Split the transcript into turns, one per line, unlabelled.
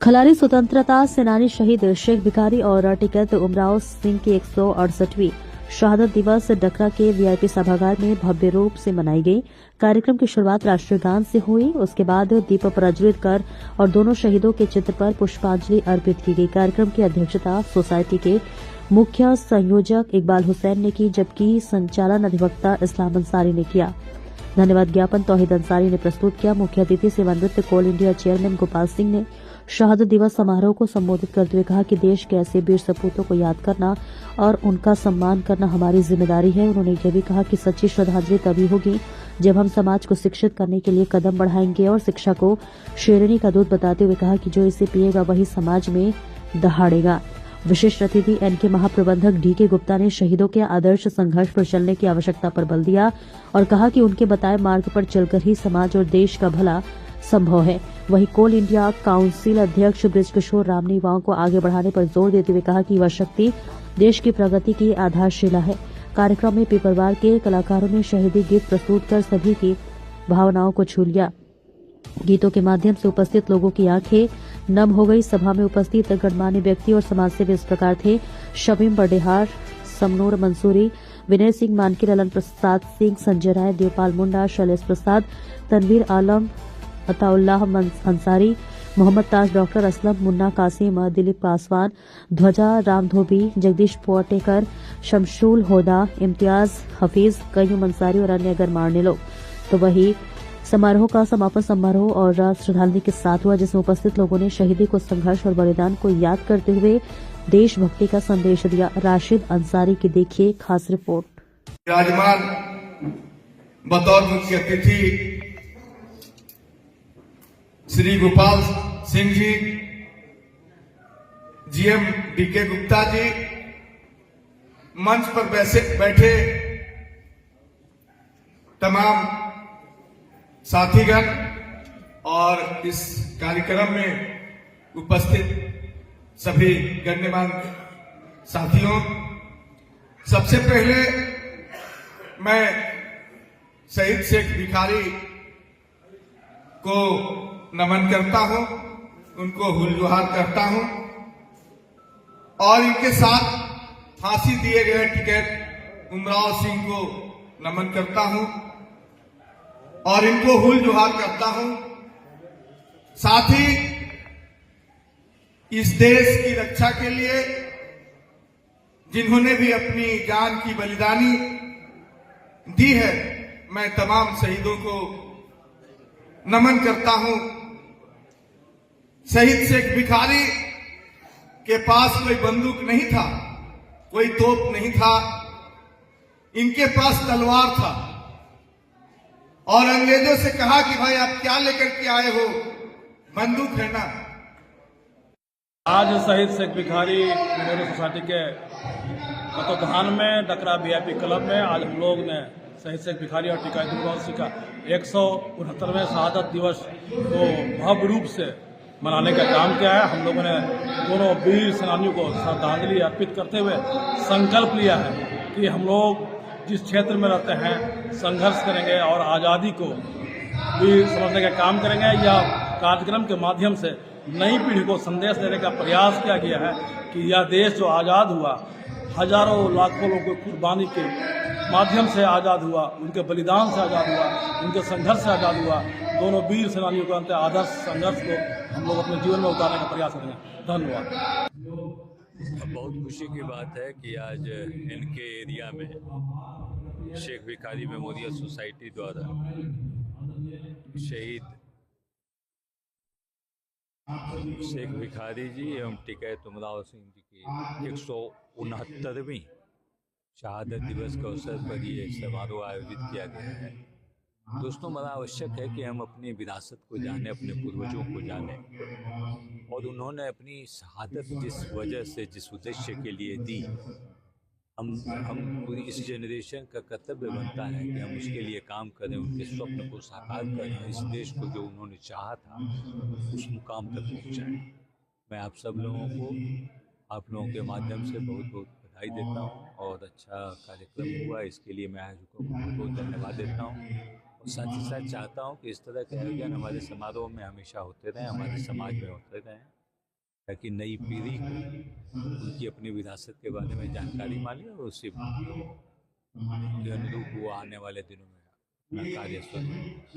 खलारी स्वतंत्रता सेनानी शहीद शेख भिखारी और टिकैत उमराव सिंह की 168वीं शहादत दिवस डकरा के वीआईपी सभागार में भव्य रूप से मनाई गई। कार्यक्रम की शुरुआत राष्ट्रीय गान से हुई। उसके बाद दीप प्रज्वलित कर और दोनों शहीदों के चित्र पर पुष्पांजलि अर्पित की गई। कार्यक्रम की अध्यक्षता सोसाइटी के मुख्य संयोजक इकबाल हुसैन ने की, जबकि संचालन अधिवक्ता इस्लाम अंसारी ने किया। धन्यवाद ज्ञापन तौहीद अंसारी ने प्रस्तुत किया। मुख्य अतिथि सेवानिवृत्त कोल इंडिया चेयरमैन गोपाल सिंह ने शहादत दिवस समारोह को संबोधित करते हुए कहा कि देश के ऐसे वीर सपूतों को याद करना और उनका सम्मान करना हमारी जिम्मेदारी है। उन्होंने यह भी कहा कि सच्ची श्रद्धांजलि तभी होगी जब हम समाज को शिक्षित करने के लिए कदम बढ़ाएंगे और शिक्षा को शेरनी का दूध बताते हुए कहा कि जो इसे पिएगा वही समाज में दहाड़ेगा। विशिष्ट अतिथि एनके महाप्रबंधक डीके गुप्ता ने शहीदों के आदर्श संघर्ष पर चलने की आवश्यकता पर बल दिया और कहा कि उनके बताए मार्ग पर चलकर ही समाज और देश का भला संभव है। वहीं कोल इंडिया काउंसिल अध्यक्ष बृजकिशोर राम ने युवाओं को आगे बढ़ाने पर जोर देते हुए कहा कि युवा शक्ति देश की प्रगति की आधारशिला है। कार्यक्रम में पिपरवार के कलाकारों ने शहीदी गीत प्रस्तुत कर सभी की भावनाओं को छू लिया। गीतों के माध्यम से उपस्थित लोगों की आंखें नम हो गई। सभा में उपस्थित गणमान्य व्यक्ति और समाजसेवी इस प्रकार थे: शमीम बर्डेहार, समनूर मंसूरी, विनय सिंह मानकी, ललन प्रसाद सिंह, संजय राय, देवपाल मुंडा, शैलेश प्रसाद, तनवीर आलम, अताउल्लाह अंसारी, मोहम्मद ताज, डॉक्टर असलम, मुन्ना कासिम, दिलीप पासवान, ध्वजा राम धोबी, जगदीश पोटेकर, शमशुल होदा, इम्तियाज हफीज, कयूम अंसारी और अन्य गणमान्य लोग। तो वही समारोह का समापन समारोह और श्रद्धांजलि के साथ हुआ, जिसमें उपस्थित लोगों ने शहीदी को संघर्ष और बलिदान को याद करते हुए देशभक्ति का संदेश दिया। राशिद अंसारी की देखिए खास रिपोर्ट।
विराजमान बतौर मुख्य अतिथि श्री गोपाल सिंह जी, जीएम डीके गुप्ता जी, मंच पर बैठे तमाम साथीगण और इस कार्यक्रम में उपस्थित सभी गण्यमान्य साथियों, सबसे पहले मैं शहीद शेख भिखारी को नमन करता हूं, उनको हुलजुहार करता हूं और इनके साथ फांसी दिए गए टिकैत उमराव सिंह को नमन करता हूं और इनको हुलजुहार करता हूं। साथ ही इस देश की रक्षा के लिए जिन्होंने भी अपनी जान की बलिदानी दी है, मैं तमाम शहीदों को नमन करता हूं। शहीद शेख भिखारी के पास कोई बंदूक नहीं था, कोई तोप नहीं था, इनके पास तलवार था और अंग्रेजों से कहा कि भाई आप क्या लेकर के आए हो, बंदूक है ना।
आज शहीद शेख भिखारी मेमोरियल सोसाइटी के तत्वाधान में डकरा वीआईपी क्लब में आज हम लोग ने शहीद शेख भिखारी और टिकैत उमराव सिंह का 169वें शहादत दिवस को भव्य रूप से मनाने का काम किया है। हम लोगों ने दोनों वीर सेनानियों को श्रद्धांजलि अर्पित करते हुए संकल्प लिया है कि हम लोग जिस क्षेत्र में रहते हैं संघर्ष करेंगे और आज़ादी को वीर समझने का काम करेंगे। यह कार्यक्रम के माध्यम से नई पीढ़ी को संदेश देने का प्रयास किया गया है कि यह देश जो आज़ाद हुआ, हजारों लाखों लोगों की कुर्बानी के माध्यम से आज़ाद हुआ, उनके बलिदान से आज़ाद हुआ, उनके संघर्ष से आज़ाद हुआ। दोनों वीर सेनानियों के अंत आदर्श संघर्ष को हम लोग अपने जीवन में उतारने का प्रयास करेंगे। धन्यवाद।
बहुत खुशी की बात है कि आज इनके एरिया में शेख भिखारी मेमोरियल सोसाइटी द्वारा शहीद शेख भिखारी जी एवं टिकैत उमराव सिंह जी की 169वीं शहादत दिवस के अवसर पर ये समारोह आयोजित किया गया है। दोस्तों, बड़ा आवश्यक है कि हम अपनी विरासत को जानें, अपने पूर्वजों को जानें और उन्होंने अपनी शहादत जिस वजह से, जिस उद्देश्य के लिए दी, हम पूरी इस जनरेशन का कर्तव्य बनता है कि हम उसके लिए काम करें, उनके स्वप्न को साकार करें, इस देश को जो उन्होंने चाहा था उस मुकाम तक पहुँचाएं। मैं आप सब लोगों को आप लोगों के माध्यम से बहुत बहुत बधाई देता हूँ और अच्छा कार्यक्रम हुआ, इसके लिए मैं आयोजकों को बहुत बहुत धन्यवाद देता हूँ और साथ ही साथ चाहता हूँ कि इस तरह के आयोजन हमारे समारोह में हमेशा होते रहें, हमारे समाज में होते रहें। ताकि नई पीढ़ी को उनकी अपनी विरासत के बारे में जानकारी मिले और उससे के अनुरूप वो आने वाले दिनों में अपना कार्य स्वरूप